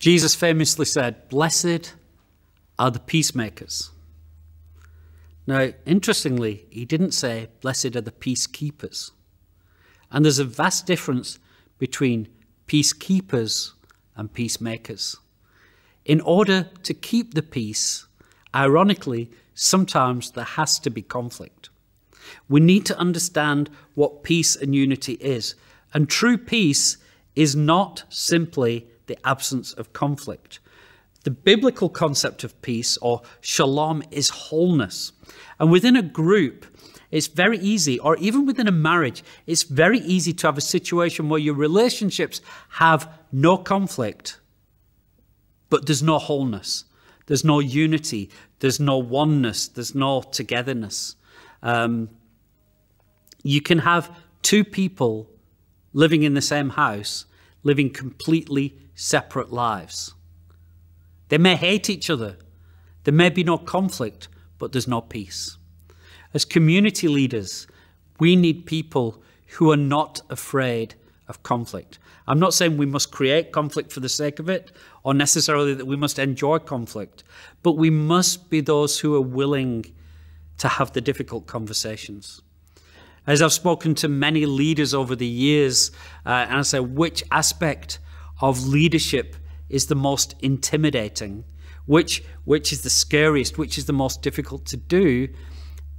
Jesus famously said, "Blessed are the peacemakers." Now, interestingly, he didn't say, "Blessed are the peacekeepers." And there's a vast difference between peacekeepers and peacemakers. In order to keep the peace, ironically, sometimes there has to be conflict. We need to understand what peace and unity is. And true peace is not simply the absence of conflict. The biblical concept of peace, or shalom, is wholeness. And within a group, it's very easy, or even within a marriage, it's very easy to have a situation where your relationships have no conflict, but there's no wholeness. There's no unity. There's no oneness. There's no togetherness. You can have two people living in the same house, living completely separate lives. They may hate each other. There may be no conflict, but there's no peace. As community leaders, we need people who are not afraid of conflict. I'm not saying we must create conflict for the sake of it, or necessarily that we must enjoy conflict, but we must be those who are willing to have the difficult conversations. As I've spoken to many leaders over the years, and I say, which aspect of leadership is the most intimidating? Which is the scariest? Which is the most difficult to do?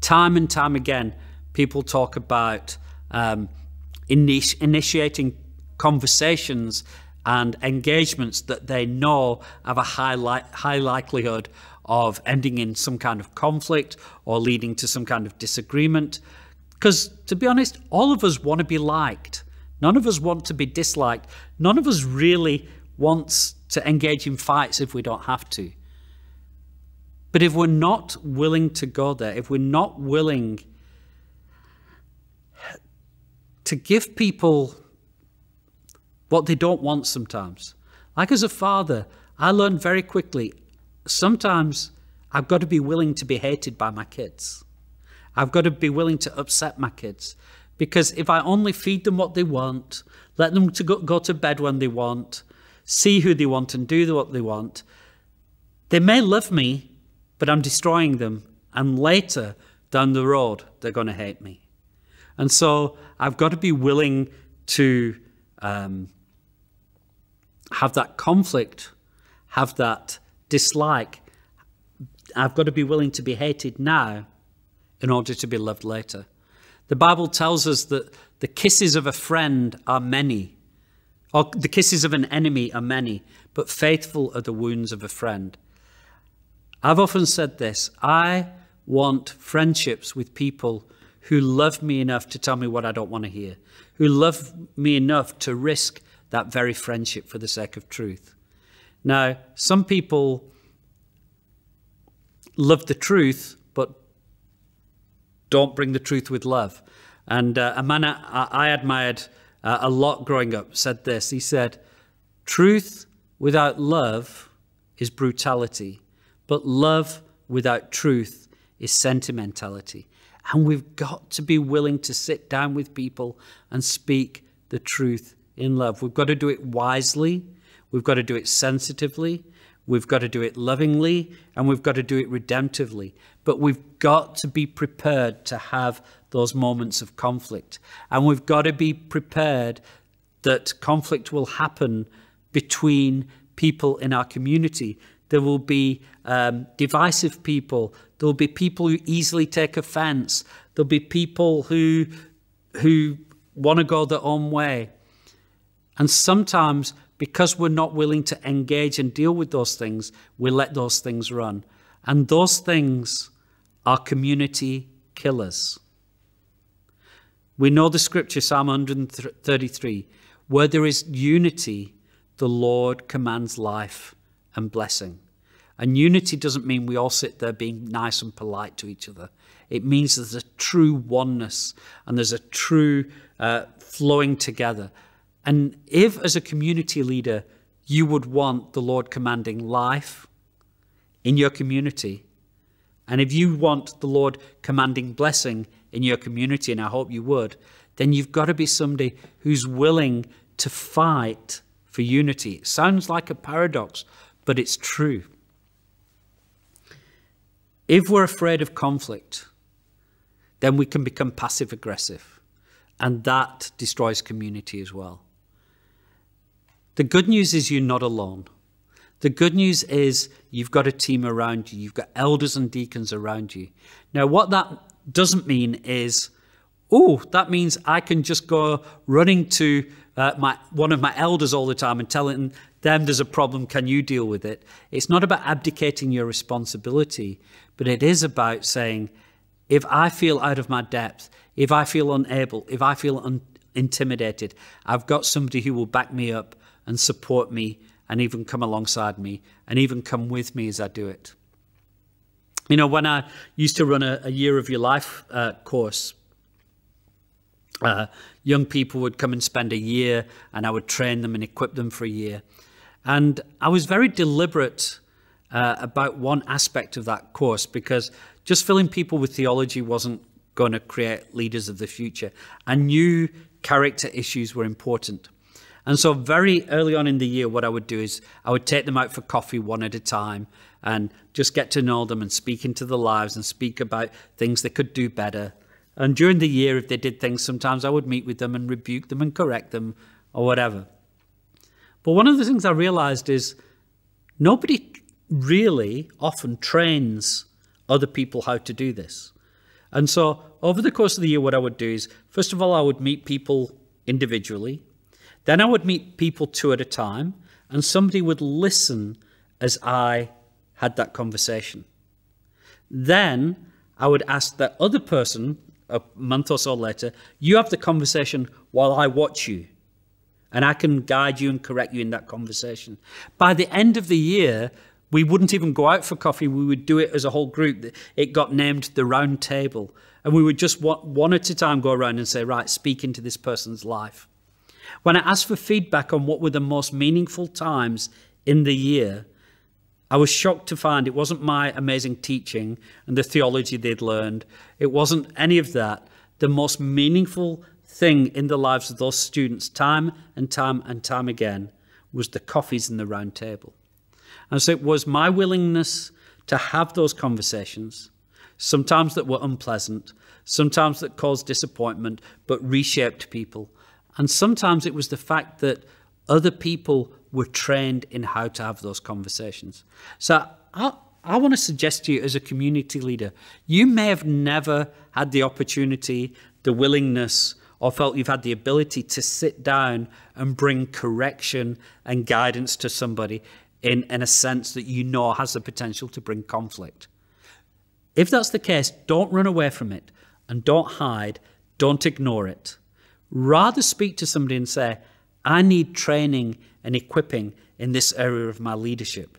Time and time again, people talk about initiating conversations and engagements that they know have a high likelihood of ending in some kind of conflict or leading to some kind of disagreement. Because, to be honest, all of us want to be liked. None of us want to be disliked. None of us really wants to engage in fights if we don't have to. But if we're not willing to go there, if we're not willing to give people what they don't want sometimes, like as a father, I learned very quickly, sometimes I've got to be willing to be hated by my kids. I've got to be willing to upset my kids, because if I only feed them what they want, let them go to bed when they want, see who they want and do what they want, they may love me, but I'm destroying them. And later down the road, they're going to hate me. And so I've got to be willing to have that conflict, have that dislike. I've got to be willing to be hated now in order to be loved later. The Bible tells us that the kisses of a friend are many, or the kisses of an enemy are many, but faithful are the wounds of a friend. I've often said this, I want friendships with people who love me enough to tell me what I don't want to hear, who love me enough to risk that very friendship for the sake of truth. Now, some people love the truth, but don't bring the truth with love. And a man I admired a lot growing up said this. He said, "Truth without love is brutality, but love without truth is sentimentality." And we've got to be willing to sit down with people and speak the truth in love. We've got to do it wisely. We've got to do it sensitively. We've got to do it lovingly, and we've got to do it redemptively. But we've got to be prepared to have those moments of conflict. And we've got to be prepared that conflict will happen between people in our community. There will be divisive people. There will be people who easily take offense. There'll be people who want to go their own way. And sometimes, because we're not willing to engage and deal with those things, we let those things run. And those things are community killers. We know the scripture, Psalm 133, where there is unity, the Lord commands life and blessing. And unity doesn't mean we all sit there being nice and polite to each other. It means there's a true oneness and there's a true flowing together. And if, as a community leader, you would want the Lord commanding life in your community, and if you want the Lord commanding blessing in your community, and I hope you would, then you've got to be somebody who's willing to fight for unity. It sounds like a paradox, but it's true. If we're afraid of conflict, then we can become passive aggressive, and that destroys community as well. The good news is you're not alone. The good news is you've got a team around you. You've got elders and deacons around you. Now, what that doesn't mean is, that means I can just go running to one of my elders all the time and telling them there's a problem, can you deal with it? It's not about abdicating your responsibility, but it is about saying, if I feel out of my depth, if I feel unable, if I feel intimidated, I've got somebody who will back me up and support me and even come alongside me and even come with me as I do it. You know, when I used to run a Year of Your Life course, young people would come and spend a year and I would train them and equip them for a year. And I was very deliberate about one aspect of that course, because just filling people with theology wasn't going to create leaders of the future. I knew character issues were important. And so very early on in the year, what I would do is I would take them out for coffee one at a time and just get to know them and speak into their lives and speak about things they could do better. And during the year, if they did things, sometimes I would meet with them and rebuke them and correct them or whatever. But one of the things I realized is nobody really often trains other people how to do this. And so over the course of the year, what I would do is, first of all, I would meet people individually. Then I would meet people two at a time, and somebody would listen as I had that conversation. Then I would ask that other person, a month or so later, you have the conversation while I watch you, and I can guide you and correct you in that conversation. By the end of the year, we wouldn't even go out for coffee. We would do it as a whole group. It got named the round table. And we would just one at a time go around and say, right, speak into this person's life. When I asked for feedback on what were the most meaningful times in the year, I was shocked to find it wasn't my amazing teaching and the theology they'd learned. It wasn't any of that. The most meaningful thing in the lives of those students, time and time and time again, was the coffees in the round table. And so it was my willingness to have those conversations, sometimes that were unpleasant, sometimes that caused disappointment, but reshaped people. And sometimes it was the fact that other people were trained in how to have those conversations. So I want to suggest to you as a community leader, you may have never had the opportunity, the willingness, or felt you've had the ability to sit down and bring correction and guidance to somebody in a sense that you know has the potential to bring conflict. If that's the case, don't run away from it and don't hide, don't ignore it. Rather speak to somebody and say, I need training and equipping in this area of my leadership.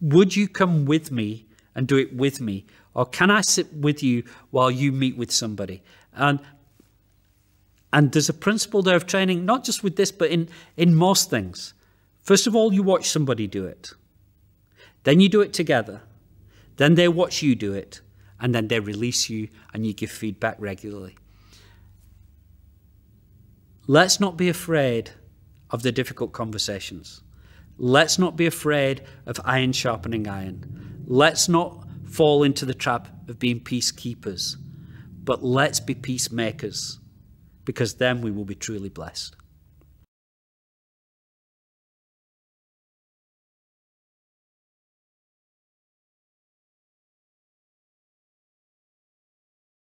Would you come with me and do it with me? Or can I sit with you while you meet with somebody? And there's a principle there of training, not just with this, but in most things. First of all, you watch somebody do it. Then you do it together. Then they watch you do it. And then they release you and you give feedback regularly. Let's not be afraid of the difficult conversations. Let's not be afraid of iron sharpening iron. Let's not fall into the trap of being peacekeepers, but let's be peacemakers, because then we will be truly blessed.